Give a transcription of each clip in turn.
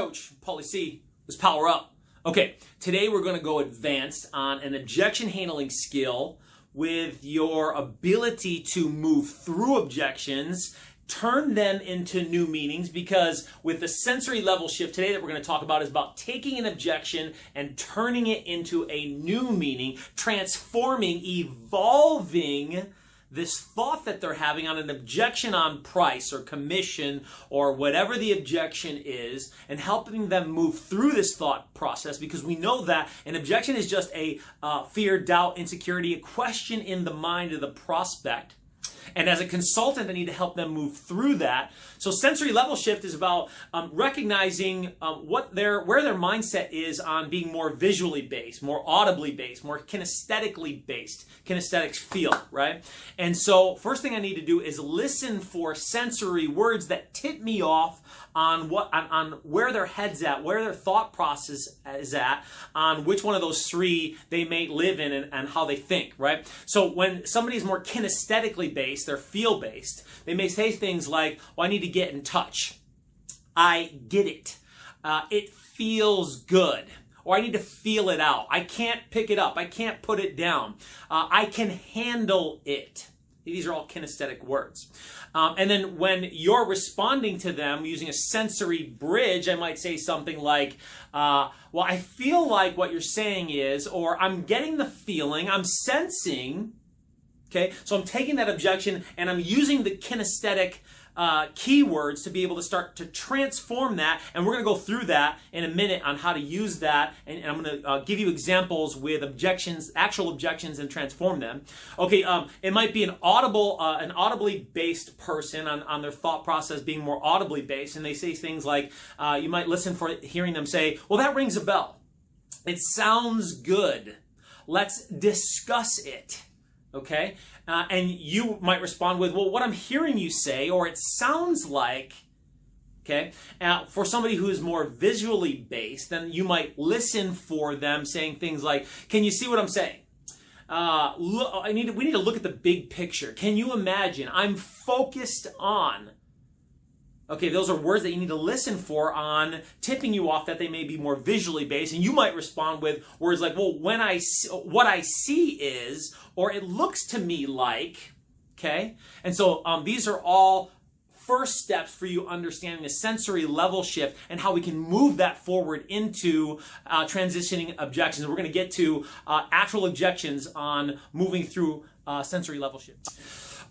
coach, Pauly C. Let's power up. Okay, today we're going to go advanced on an objection handling skill with your ability to move through objections, turn them into new meanings, because with the sensory level shift today that we're going to talk about is about taking an objection and turning it into a new meaning, transforming, evolving this thought that they're having on an objection on price or commission or whatever the objection is, and helping them move through this thought process, because we know that an objection is just a fear, doubt, insecurity, a question in the mind of the prospect. And as a consultant, I need to help them move through that. So sensory level shift is about recognizing where their mindset is on being more visually based, more audibly based, more kinesthetically based. Kinesthetics feel, right? And so first thing I need to do is listen for sensory words that tip me off on where their head's at, where their thought process is at, on which one of those three they may live in and how they think, right? So when somebody is more kinesthetically based, they're feel-based, they may say things like, well, I need to get in touch. I get it. It feels good. Or I need to feel it out. I can't pick it up. I can't put it down. I can handle it. These are all kinesthetic words. And then when you're responding to them using a sensory bridge, I might say something like, well, I feel like what you're saying is, or I'm getting the feeling, I'm sensing, okay? So I'm taking that objection and I'm using the kinesthetic keywords to be able to start to transform that, and we're going to go through that in a minute on how to use that, and I'm going to give you examples with objections, actual objections, and transform them. Okay, it might be an audibly based person on their thought process being more audibly based, and they say things like, you might listen for hearing them say, well, that rings a bell. It sounds good. Let's discuss it. Okay? And you might respond with, well, what I'm hearing you say, or it sounds like, okay? For somebody who is more visually based, then you might listen for them saying things like, can you see what I'm saying? We need to look at the big picture. Can you imagine? I'm focused on. Okay, those are words that you need to listen for on tipping you off that they may be more visually based. And you might respond with words like, well, what I see is, or it looks to me like, okay? And so these are all first steps for you understanding the sensory level shift and how we can move that forward into transitioning objections. We're going to get to actual objections on moving through sensory level shift.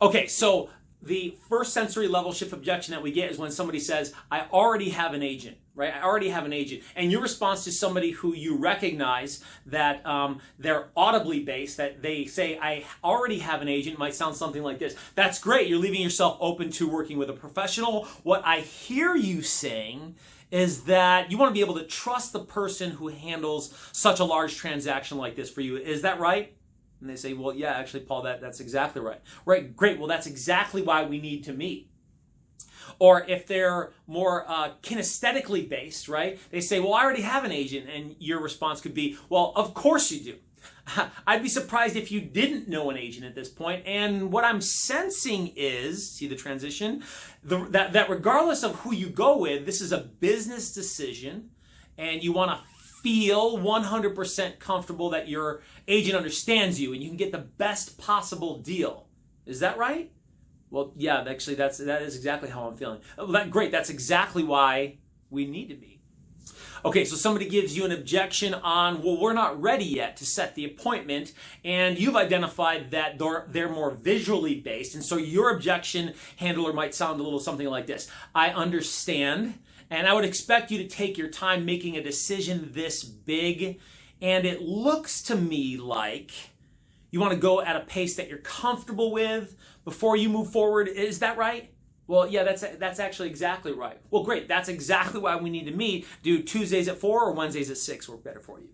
Okay, so the first sensory level shift objection that we get is when somebody says, I already have an agent, right? I already have an agent. And your response to somebody who you recognize that they're audibly based, that they say, I already have an agent, might sound something like this. That's great. You're leaving yourself open to working with a professional. What I hear you saying is that you want to be able to trust the person who handles such a large transaction like this for you. Is that right? And they say, well, yeah, actually, Paul, that's exactly right. Right, great. Well, that's exactly why we need to meet. Or if they're more kinesthetically based, right? They say, well, I already have an agent. And your response could be, well, of course you do. I'd be surprised if you didn't know an agent at this point. And what I'm sensing is, see the transition? That regardless of who you go with, this is a business decision, and you want to feel 100% comfortable that your agent understands you and you can get the best possible deal. Is that right? Well, yeah, actually, that is exactly how I'm feeling. Well, great, that's exactly why we need to be. Okay, so somebody gives you an objection on, well, we're not ready yet to set the appointment, and you've identified that they're more visually based, and so your objection handler might sound a little something like this. I understand, and I would expect you to take your time making a decision this big, and it looks to me like you want to go at a pace that you're comfortable with before you move forward. Is that right? Well, yeah, that's actually exactly right. Well, great. That's exactly why we need to meet. Do Tuesdays at 4 or Wednesdays at 6 work better for you?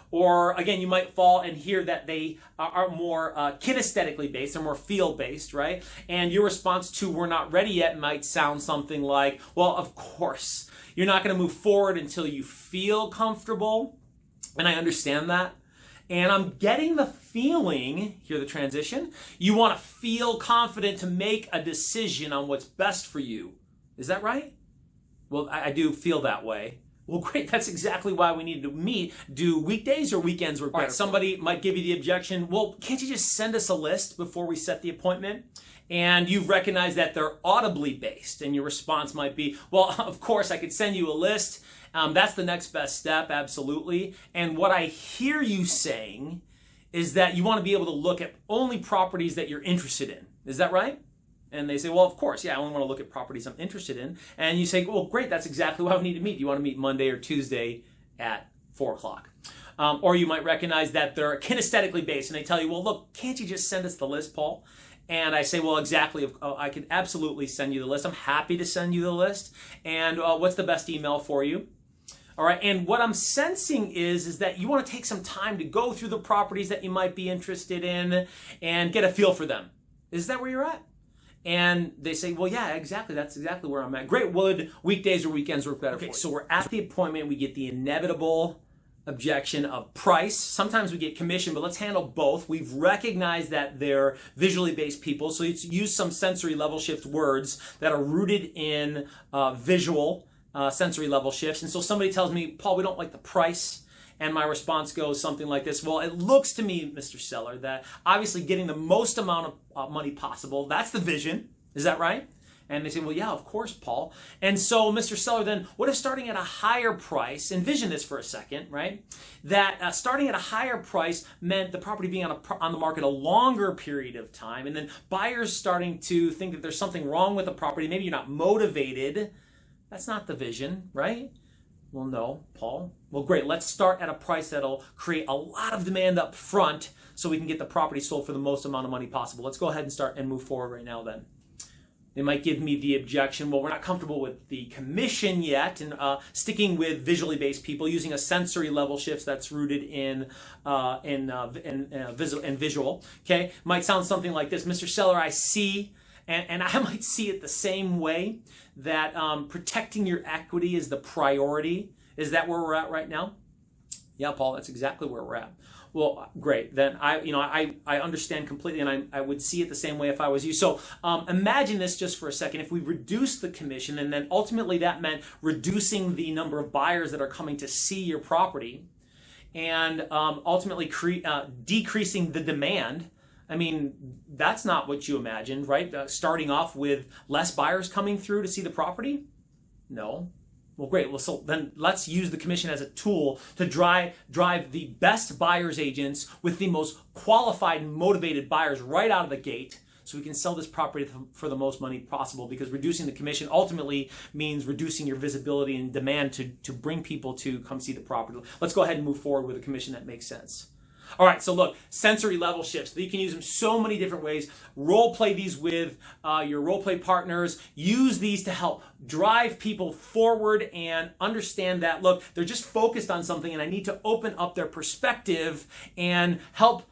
Or again, you might fall and hear that they are more kinesthetically based, they're more feel-based, right? And your response to we're not ready yet might sound something like, well, of course, you're not going to move forward until you feel comfortable. And I understand that. And I'm getting the feeling, hear the transition, you want to feel confident to make a decision on what's best for you. Is that right? Well, I do feel that way. Well, great. That's exactly why we need to meet. Do weekdays or weekends work better? All right, somebody might give you the objection, well, can't you just send us a list before we set the appointment? And you've recognized that they're audibly based, and your response might be, well, of course, I could send you a list. That's the next best step, absolutely. And what I hear you saying is that you want to be able to look at only properties that you're interested in. Is that right? And they say, well, of course, yeah, I only want to look at properties I'm interested in. And you say, well, great, that's exactly why we need to meet. You want to meet Monday or Tuesday at 4 o'clock. Or you might recognize that they're kinesthetically based, and they tell you, well, look, can't you just send us the list, Paul? And I say, well, exactly, I can absolutely send you the list. I'm happy to send you the list. And what's the best email for you? All right, and what I'm sensing is that you want to take some time to go through the properties that you might be interested in and get a feel for them. Is that where you're at? And they say, well, yeah, exactly. That's exactly where I'm at. Great. Would weekdays or weekends work better for you? So we're at the appointment. We get the inevitable objection of price. Sometimes we get commission, but let's handle both. We've recognized that they're visually based people. So let's use some sensory level shift words that are rooted in visual sensory level shifts. And so somebody tells me, Paul, we don't like the price. And my response goes something like this. Well, it looks to me, Mr. Seller, that obviously getting the most amount of money possible, that's the vision. Is that right? And they say, well, yeah, of course, Paul. And so, Mr. Seller, then what if starting at a higher price, envision this for a second, right? That starting at a higher price meant the property being on the market a longer period of time, and then buyers starting to think that there's something wrong with the property. Maybe you're not motivated. That's not the vision, right? Well, no, Paul. Well, great. Let's start at a price that'll create a lot of demand up front so we can get the property sold for the most amount of money possible. Let's go ahead and start and move forward right now then. They might give me the objection, well, we're not comfortable with the commission yet, and sticking with visually based people, using a sensory level shift that's rooted in visual. Okay, might sound something like this. Mr. Seller, I see, and I might see it the same way, that protecting your equity is the priority. Is that where we're at right now? Yeah, Paul, that's exactly where we're at. Well, great. Then I understand completely, and I would see it the same way if I was you. So imagine this just for a second. If we reduce the commission, and then ultimately that meant reducing the number of buyers that are coming to see your property, and ultimately decreasing the demand. I mean, that's not what you imagined, right? Starting off with less buyers coming through to see the property? No. Well, great. Well, so then let's use the commission as a tool to drive the best buyer's agents with the most qualified and motivated buyers right out of the gate, so we can sell this property for the most money possible, because reducing the commission ultimately means reducing your visibility and demand to bring people to come see the property. Let's go ahead and move forward with a commission that makes sense. All right, so look, sensory level shifts. You can use them so many different ways. Role play these with your role play partners. Use these to help drive people forward and understand that, look, they're just focused on something, and I need to open up their perspective and help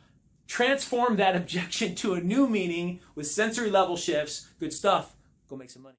transform that objection to a new meaning with sensory level shifts. Good stuff. Go make some money.